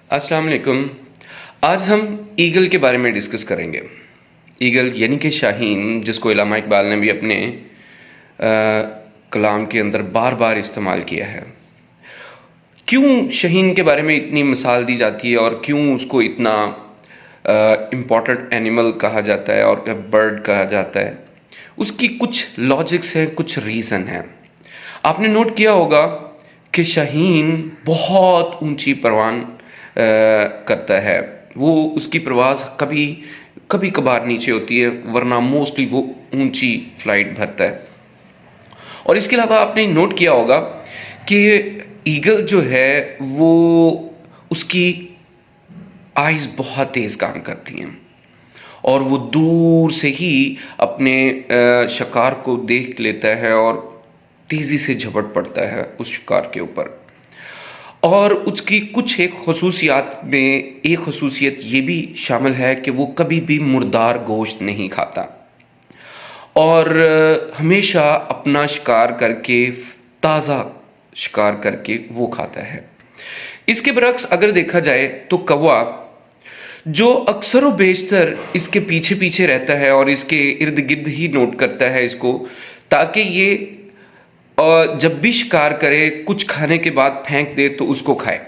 अस्सलाम वालेकुम। आज हम ईगल के बारे में डिस्कस करेंगे। ईगल यानी कि शाहीन, जिसको इल्लामा इकबाल ने भी अपने कलाम के अंदर बार बार इस्तेमाल किया है। क्यों शाहीन के बारे में इतनी मिसाल दी जाती है और क्यों उसको इतना इम्पॉर्टेंट एनिमल कहा जाता है और बर्ड कहा जाता है? उसकी कुछ लॉजिक्स हैं, कुछ रीज़न हैं। आपने नोट किया होगा कि शाहीन बहुत ऊंची परवान करता है। वो उसकी परवाज़ कभी कभी कभार नीचे होती है, वरना मोस्टली वो ऊंची फ्लाइट भरता है। और इसके अलावा आपने नोट किया होगा कि ईगल जो है वो उसकी आइज़ बहुत तेज़ काम करती हैं और वो दूर से ही अपने शिकार को देख लेता है और तेज़ी से झपट पड़ता है उस शिकार के ऊपर। और उसकी कुछ एक खसूसियात में एक खसूसियत ये भी शामिल है कि वो कभी भी मुर्दार गोश्त नहीं खाता और हमेशा अपना शिकार करके, ताज़ा शिकार करके वो खाता है। इसके बरक्स अगर देखा जाए तो कौवा, जो अक्सर व बेशतर इसके पीछे पीछे रहता है और इसके इर्द गिर्द ही नोट करता है इसको, ताकि ये और जब भी शिकार करे कुछ खाने के बाद फेंक दे तो उसको खाए।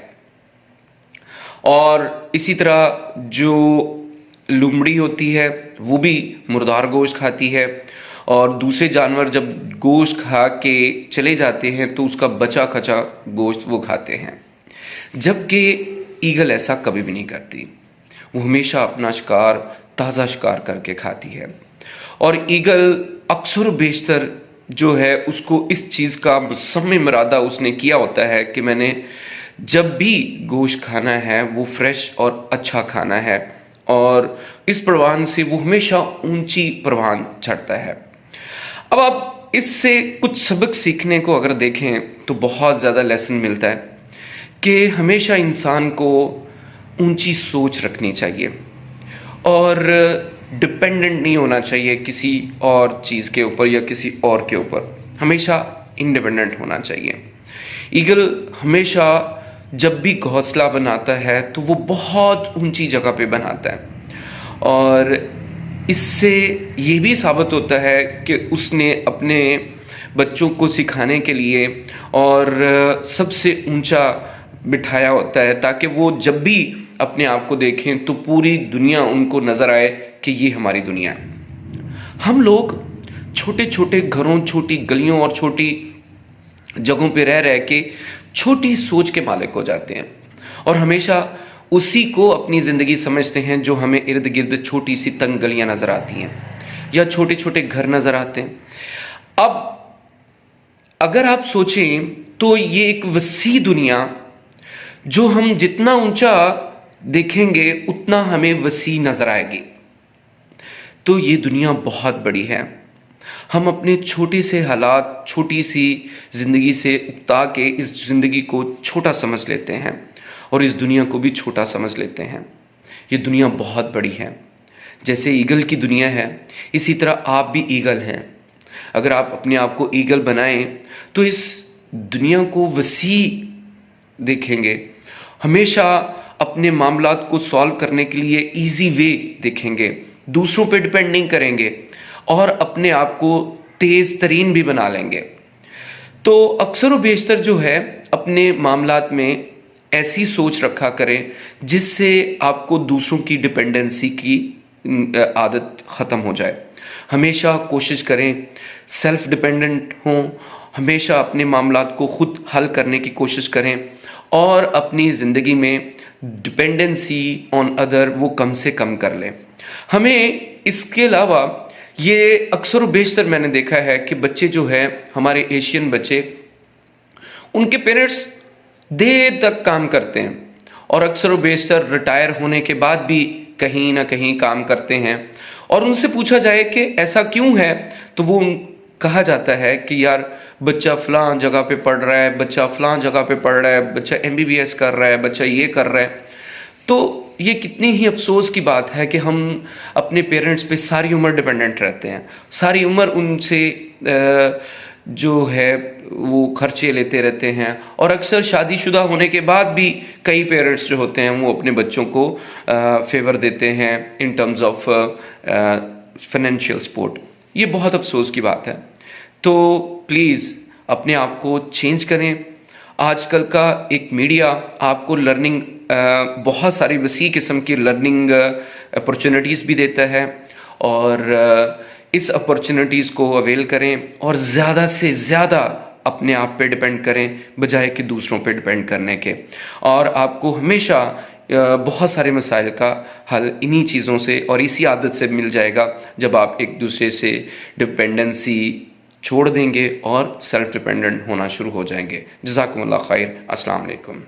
और इसी तरह जो लोमड़ी होती है वो भी मुर्दार गोश्त खाती है और दूसरे जानवर जब गोश्त खा के चले जाते हैं तो उसका बचा खचा गोश्त वो खाते हैं। जबकि ईगल ऐसा कभी भी नहीं करती, वो हमेशा अपना शिकार, ताज़ा शिकार करके खाती है। और ईगल अक्सर बेशतर जो है उसको इस चीज़ का मुसम्मिम इरादा उसने किया होता है कि मैंने जब भी गोश्त खाना है वो फ्रेश और अच्छा खाना है, और इस परवान से वो हमेशा ऊंची परवान चढ़ता है। अब आप इससे कुछ सबक सीखने को अगर देखें तो बहुत ज़्यादा लेसन मिलता है कि हमेशा इंसान को ऊंची सोच रखनी चाहिए और डिपेंडेंट नहीं होना चाहिए किसी और चीज़ के ऊपर या किसी और के ऊपर। हमेशा इंडिपेंडेंट होना चाहिए। ईगल हमेशा जब भी घोंसला बनाता है तो वो बहुत ऊंची जगह पे बनाता है और इससे ये भी साबित होता है कि उसने अपने बच्चों को सिखाने के लिए और सबसे ऊंचा बिठाया होता है, ताकि वो जब भी अपने आप को देखें तो पूरी दुनिया उनको नज़र आए कि ये हमारी दुनिया है। हम लोग छोटे छोटे घरों, छोटी गलियों और छोटी जगहों पे रह रह के छोटी सोच के मालिक हो जाते हैं और हमेशा उसी को अपनी ज़िंदगी समझते हैं जो हमें इर्द गिर्द छोटी सी तंग गलियां नज़र आती हैं या छोटे छोटे घर नज़र आते हैं। अब अगर आप सोचें तो ये एक वसी दुनिया, जो हम जितना ऊंचा देखेंगे उतना हमें वसी नज़र आएगी। तो ये दुनिया बहुत बड़ी है। हम अपने छोटे से हालात, छोटी सी ज़िंदगी से उकता के इस ज़िंदगी को छोटा समझ लेते हैं और इस दुनिया को भी छोटा समझ लेते हैं। ये दुनिया बहुत बड़ी है। जैसे ईगल की दुनिया है, इसी तरह आप भी ईगल हैं। अगर आप अपने आप को ईगल बनाएं तो इस दुनिया को वसी देखेंगे, हमेशा अपने मामलात को सॉल्व करने के लिए इजी वे देखेंगे, दूसरों पे डिपेंड नहीं करेंगे और अपने आप को तेज़ तरीन भी बना लेंगे। तो अक्सर व बेशतर जो है अपने मामलात में ऐसी सोच रखा करें जिससे आपको दूसरों की डिपेंडेंसी की आदत ख़त्म हो जाए। हमेशा कोशिश करें सेल्फ डिपेंडेंट हों, हमेशा अपने मामलात को ख़ुद हल करने की कोशिश करें और अपनी ज़िंदगी में डिपेंडेंसी ऑन अदर वो कम से कम कर लें। हमें इसके अलावा ये अक्सर बेशतर मैंने देखा है कि बच्चे जो है, हमारे एशियन बच्चे, उनके पेरेंट्स देर तक काम करते हैं और अक्सर बेशतर रिटायर होने के बाद भी कहीं ना कहीं काम करते हैं और उनसे पूछा जाए कि ऐसा क्यों है तो वो कहा जाता है कि यार बच्चा फलां जगह पे पढ़ रहा है, बच्चा फलां जगह पे पढ़ रहा है, बच्चा MBBS कर रहा है, बच्चा ये कर रहा है। तो ये कितनी ही अफसोस की बात है कि हम अपने पेरेंट्स पे सारी उम्र डिपेंडेंट रहते हैं, सारी उम्र उनसे जो है वो खर्चे लेते रहते हैं। और अक्सर शादीशुदा होने के बाद भी कई पेरेंट्स जो होते हैं वो अपने बच्चों को फेवर देते हैं in terms of financial support. ये बहुत अफसोस की बात है। तो प्लीज़ अपने आप को चेंज करें। आजकल का एक मीडिया आपको लर्निंग बहुत सारी वसी किस्म की लर्निंग अपॉर्चुनिटीज़ भी देता है, और इस अपॉर्चुनिटीज़ को अवेल करें और ज़्यादा से ज़्यादा अपने आप पे डिपेंड करें बजाय कि दूसरों पे डिपेंड करने के। और आपको हमेशा बहुत सारे मसाइल का हल इन्हीं चीज़ों से और इसी आदत से मिल जाएगा जब आप एक दूसरे से डिपेंडेंसी छोड़ देंगे और सेल्फ डिपेंडेंट होना शुरू हो जाएंगे। जज़ाकुमुल्लाह खैर। अस्सलाम वालेकुम।